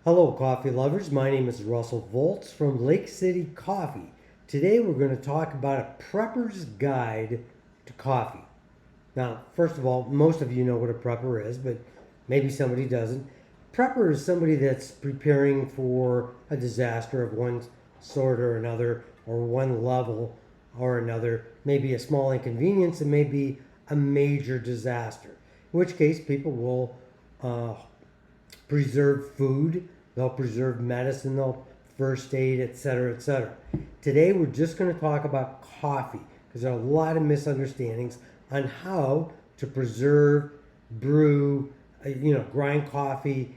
Hello, coffee lovers. My name is Russell Volts from Lake City Coffee. Today we're going to talk about a prepper's guide to coffee. Now, first of all, most of you know what a prepper is, but maybe somebody doesn't. Prepper is somebody that's preparing for a disaster of one sort or another, or one level or another. Maybe a small inconvenience, and maybe a major disaster. In which case, people will uh, preserve food, they'll preserve medicine, they'll first aid, etc., etc. Today we're just going to talk about coffee because there are a lot of misunderstandings on how to preserve, brew, grind coffee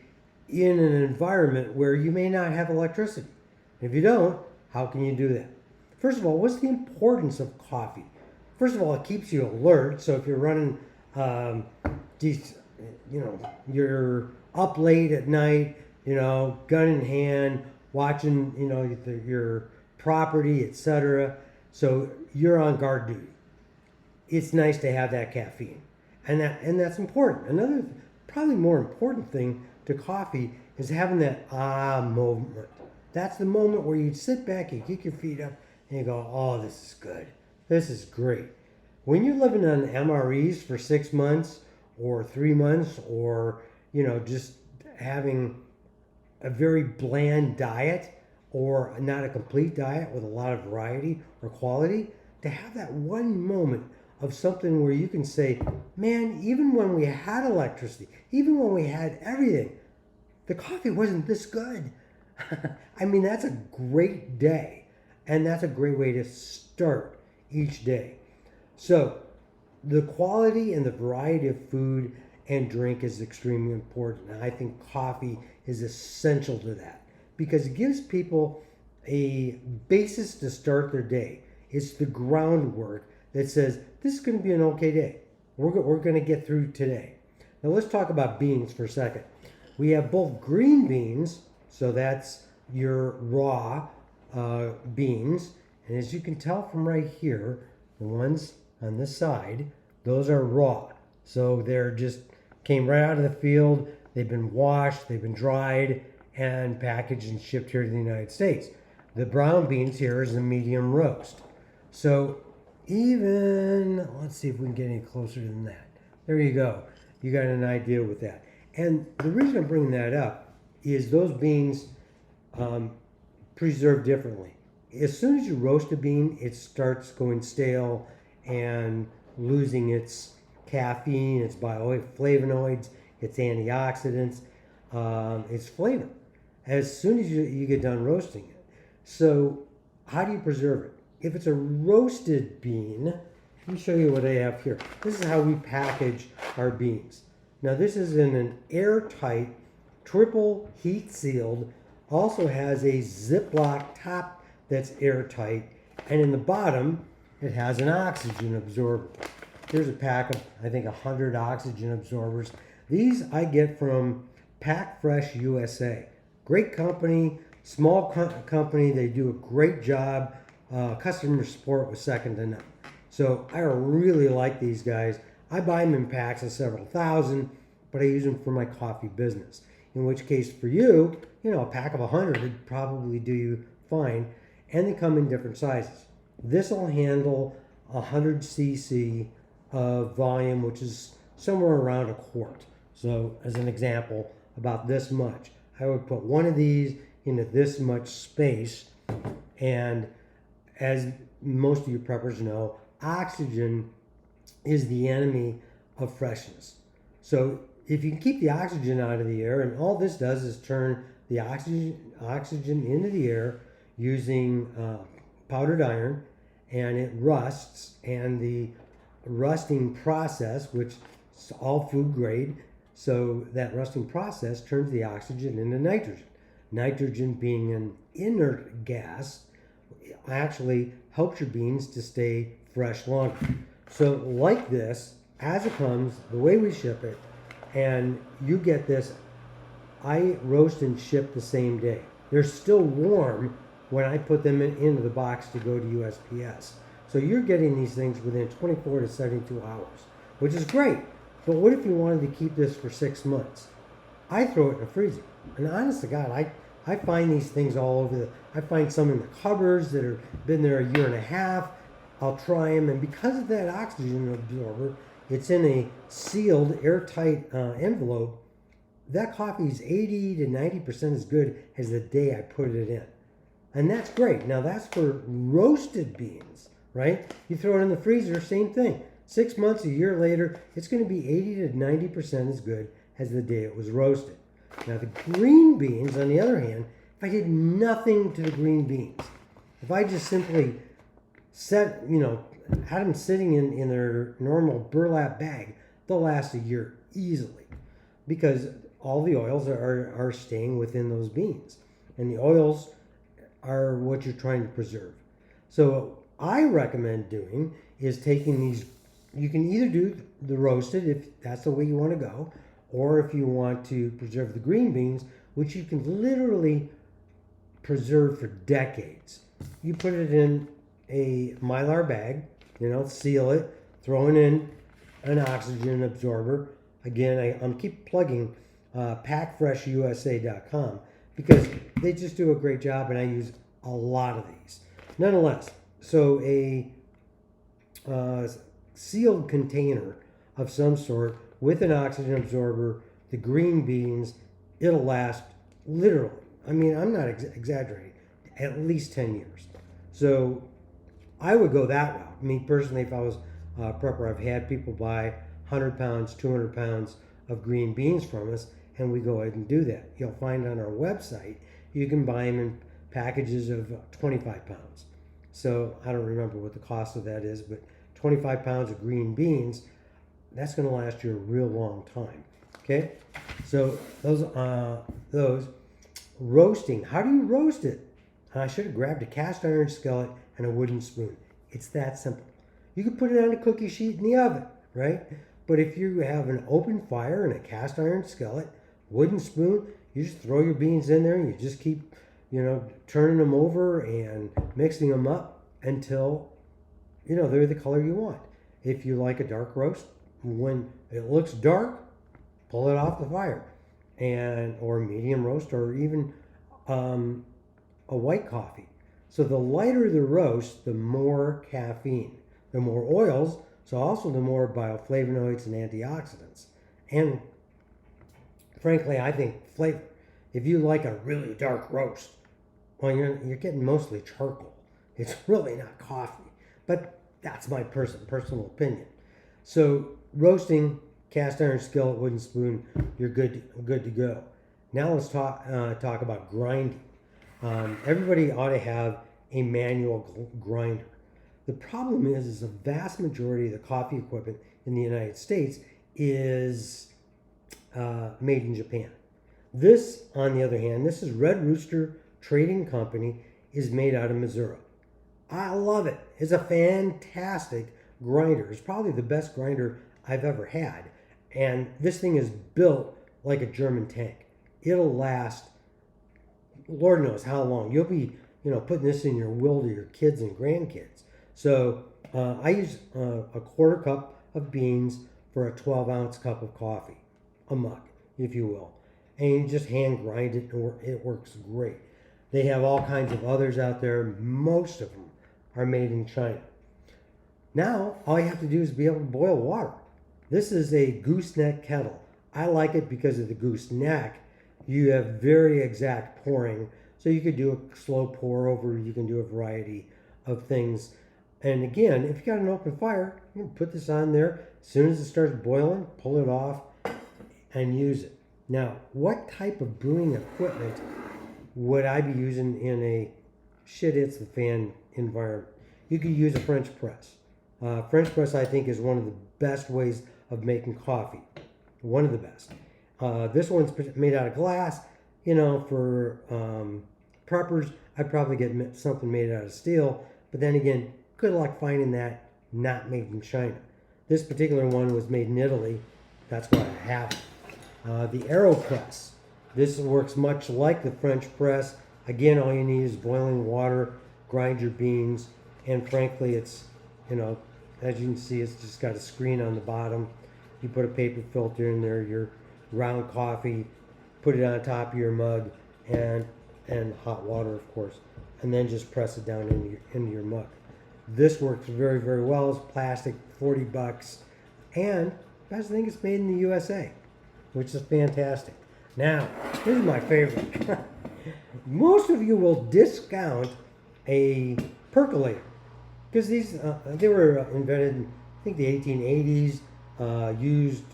in an environment where you may not have electricity. If you don't, how can you do that? First of all, what's the importance of coffee? First of all, it keeps you alert. So if you're running, these, you're up late at night, gun in hand, watching, your property, etc. So you're on guard duty. It's nice to have that caffeine, and that's important. Another, probably more important thing to coffee is having that moment. That's the moment where you sit back, you kick your feet up, and you go, "Oh, this is good. This is great." When you're living on MREs for 6 months or 3 months, or just having a very bland diet or not a complete diet with a lot of variety or quality, to have that one moment of something where you can say, man, even when we had electricity, even when we had everything, the coffee wasn't this good. I mean, that's a great day, and that's a great way to start each day. So the quality and the variety of food and drink is extremely important. And I think coffee is essential to that because it gives people a basis to start their day. It's the groundwork that says, this is going to be an okay day. We're going to get through today. Now let's talk about beans for a second. We have both green beans, so that's your raw beans. And as you can tell from right here, the ones on this side, those are raw. So they're just came right out of the field. They've been washed, they've been dried, and packaged and shipped here to the United States. The brown beans here is a medium roast. So even, let's see if we can get any closer than that. There you go. You got an idea with that. And the reason I'm bringing that up is those beans preserve differently. As soon as you roast a bean, it starts going stale and losing its caffeine, its bioflavonoids, its antioxidants, its flavor, as soon as you get done roasting it. So how do you preserve it? If it's a roasted bean, let me show you what I have here. This is how we package our beans. Now this is in an airtight, triple heat sealed, also has a Ziploc top that's airtight, and in the bottom it has an oxygen absorber. Here's a pack of, I think, 100 oxygen absorbers. These I get from Pack Fresh USA. Great company, small company. They do a great job. Customer support was second to none. So I really like these guys. I buy them in packs of several thousand, but I use them for my coffee business. In which case for you, a pack of 100 would probably do you fine. And they come in different sizes. This will handle 100 cc of volume, which is somewhere around a quart. So as an example, about this much. I would put one of these into this much space, and as most of you preppers know, oxygen is the enemy of freshness. So if you can keep the oxygen out of the air, and all this does is turn the oxygen into the air using powdered iron, and it rusts, and the rusting process, which is all food grade, so that rusting process turns the oxygen into nitrogen. Nitrogen, being an inert gas, actually helps your beans to stay fresh longer. So like this, as it comes, the way we ship it, and you get this, I roast and ship the same day. They're still warm when I put them into the box to go to USPS. So you're getting these things within 24 to 72 hours, which is great. But what if you wanted to keep this for 6 months? I throw it in the freezer. And honest to God, I find these things all over I find some in the cupboards that have been there a year and a half. I'll try them, and because of that oxygen absorber, it's in a sealed, airtight envelope. That coffee is 80 to 90% as good as the day I put it in. And that's great. Now that's for roasted beans, right? You throw it in the freezer, same thing. 6 months, a year later, it's going to be 80 to 90% as good as the day it was roasted. Now the green beans, on the other hand, if I did nothing to the green beans, if I just simply had them sitting in their normal burlap bag, they'll last a year easily because all the oils are staying within those beans. And the oils are what you're trying to preserve. So what I recommend doing is taking these, you can either do the roasted if that's the way you want to go, or if you want to preserve the green beans, which you can literally preserve for decades. You put it in a Mylar bag, seal it, throw it in an oxygen absorber. Again, I'm keep plugging packfreshusa.com because they just do a great job, and I use a lot of these. Nonetheless, so a sealed container of some sort with an oxygen absorber, the green beans, it'll last literally, I mean, I'm not exaggerating, at least 10 years. So I would go that route. Me personally, if I was a prepper, I've had people buy 100 pounds, 200 pounds of green beans from us, and we go ahead and do that. You'll find on our website, you can buy them in packages of 25 pounds. So I don't remember what the cost of that is, but 25 pounds of green beans, that's going to last you a real long time. Okay, so those roasting. How do you roast it? I should have grabbed a cast iron skillet and a wooden spoon. It's that simple. You can put it on a cookie sheet in the oven, right? But if you have an open fire and a cast iron skillet, wooden spoon, you just throw your beans in there and you just keep, turning them over and mixing them up until, they're the color you want. If you like a dark roast, when it looks dark, pull it off the fire, or medium roast, or even a white coffee. So the lighter the roast, the more caffeine, the more oils, so also the more bioflavonoids and antioxidants. And frankly, I think flavor. If you like a really dark roast, well, you're getting mostly charcoal. It's really not coffee, but that's my personal opinion. So roasting, cast iron skillet, wooden spoon, you're good to go. Now let's talk about grinding. Everybody ought to have a manual grinder. The problem is the vast majority of the coffee equipment in the United States is made in Japan. This, on the other hand, this is Red Rooster Trading Company, is made out of Missouri. I love it. It's a fantastic grinder. It's probably the best grinder I've ever had. And this thing is built like a German tank. It'll last, Lord knows how long. You'll be, putting this in your will to your kids and grandkids. So I use a quarter cup of beans for a 12-ounce cup of coffee, a mug, if you will. And you just hand grind it, and it works great. They have all kinds of others out there. Most of them are made in China. Now, all you have to do is be able to boil water. This is a gooseneck kettle. I like it because of the gooseneck. You have very exact pouring. So you could do a slow pour over. You can do a variety of things. And again, if you got an open fire, you can put this on there. As soon as it starts boiling, pull it off and use it. Now, what type of brewing equipment would I be using in a shit hits the fan environment? You could use a French press. French press, I think, is one of the best ways of making coffee. One of the best. This one's made out of glass. For preppers, I'd probably get something made out of steel. But then again, good luck finding that not made in China. This particular one was made in Italy. That's why I have it. The AeroPress. This works much like the French press. Again, all you need is boiling water, grind your beans, and frankly, it's, as you can see, it's just got a screen on the bottom. You put a paper filter in there, your ground coffee, put it on top of your mug, and hot water, of course, and then just press it down into your mug. This works very, very well. It's plastic, $40, and best thing, it's made in the USA, which is fantastic. Now, here's my favorite. Most of you will discount a percolator because these they were invented in, I think, the 1880s, used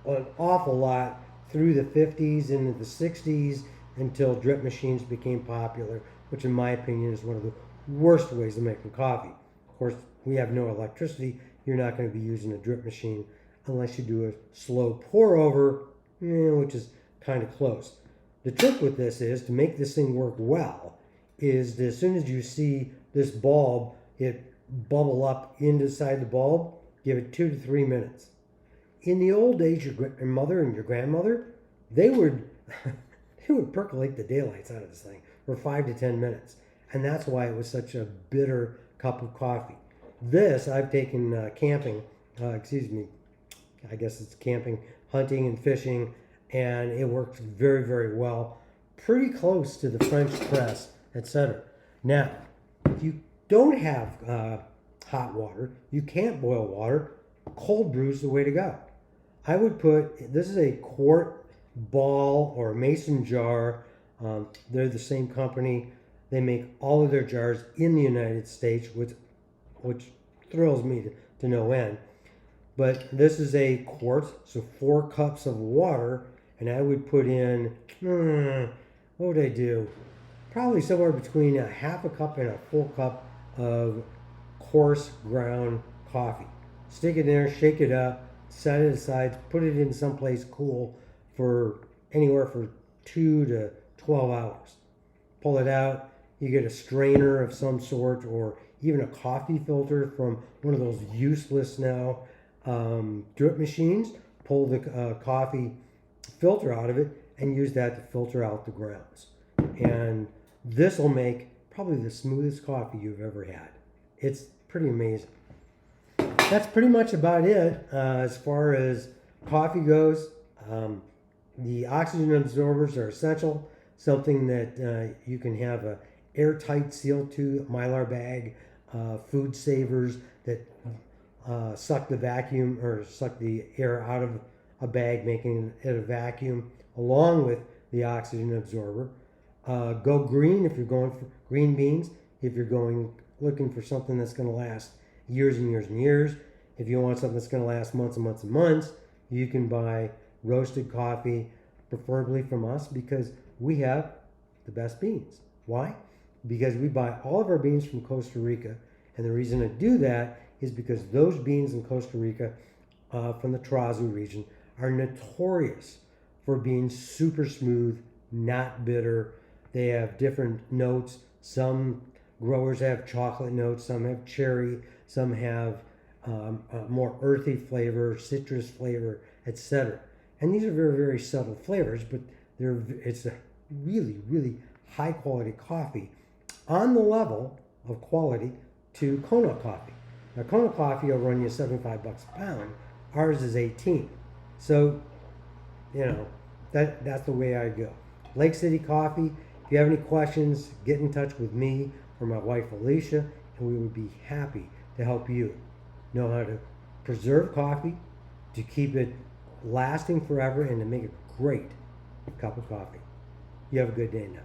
an awful lot through the 50s into the 60s until drip machines became popular, which in my opinion is one of the worst ways of making coffee. Of course, we have no electricity. You're not going to be using a drip machine unless you do a slow pour over, which is kind of close. The trick with this is to make this thing work well is that as soon as you see this bulb, it bubble up inside the bulb, give it 2 to 3 minutes. In the old days, your mother and your grandmother, they would they would percolate the daylights out of this thing for 5 to 10 minutes. And that's why it was such a bitter cup of coffee. This, I've taken camping, I guess it's camping, hunting and fishing, and it works very, very well. Pretty close to the French press, etc. Now, if you don't have hot water, you can't boil water, cold brew is the way to go. I would put, this is a quart ball or mason jar. They're the same company. They make all of their jars in the United States, which thrills me to no end. But this is a quart, so 4 cups of water, and I would put in, what would I do? Probably somewhere between a half a cup and a full cup of coarse ground coffee. Stick it in there, shake it up, set it aside, put it in someplace cool for anywhere from 2 to 12 hours. Pull it out, you get a strainer of some sort or even a coffee filter from one of those useless now drip machines. Pull the coffee filter out of it and use that to filter out the grounds. And this will make probably the smoothest coffee you've ever had. It's pretty amazing. That's pretty much about it as far as coffee goes. The oxygen absorbers are essential, something that you can have a airtight seal to Mylar bag, food savers that suck the vacuum or suck the air out of a bag, making it a vacuum, along with the oxygen absorber. Go green if you're going for green beans, if you're looking for something that's going to last years and years and years. If you want something that's going to last months and months and months, you can buy roasted coffee, preferably from us, because we have the best beans. Why? Because we buy all of our beans from Costa Rica, and the reason to do that is because those beans in Costa Rica from the Trazu region are notorious for being super smooth, not bitter. They have different notes. Some growers have chocolate notes, some have cherry, some have more earthy flavor, citrus flavor, etc. And these are very, very subtle flavors, but it's a really, really high quality coffee on the level of quality to Kona coffee. Now, Kona coffee will run you $75 a pound. Ours is 18. So, that's the way I go. Lake City Coffee. If you have any questions, get in touch with me or my wife Alicia, and we would be happy to help you know how to preserve coffee, to keep it lasting forever, and to make a great cup of coffee. You have a good day now.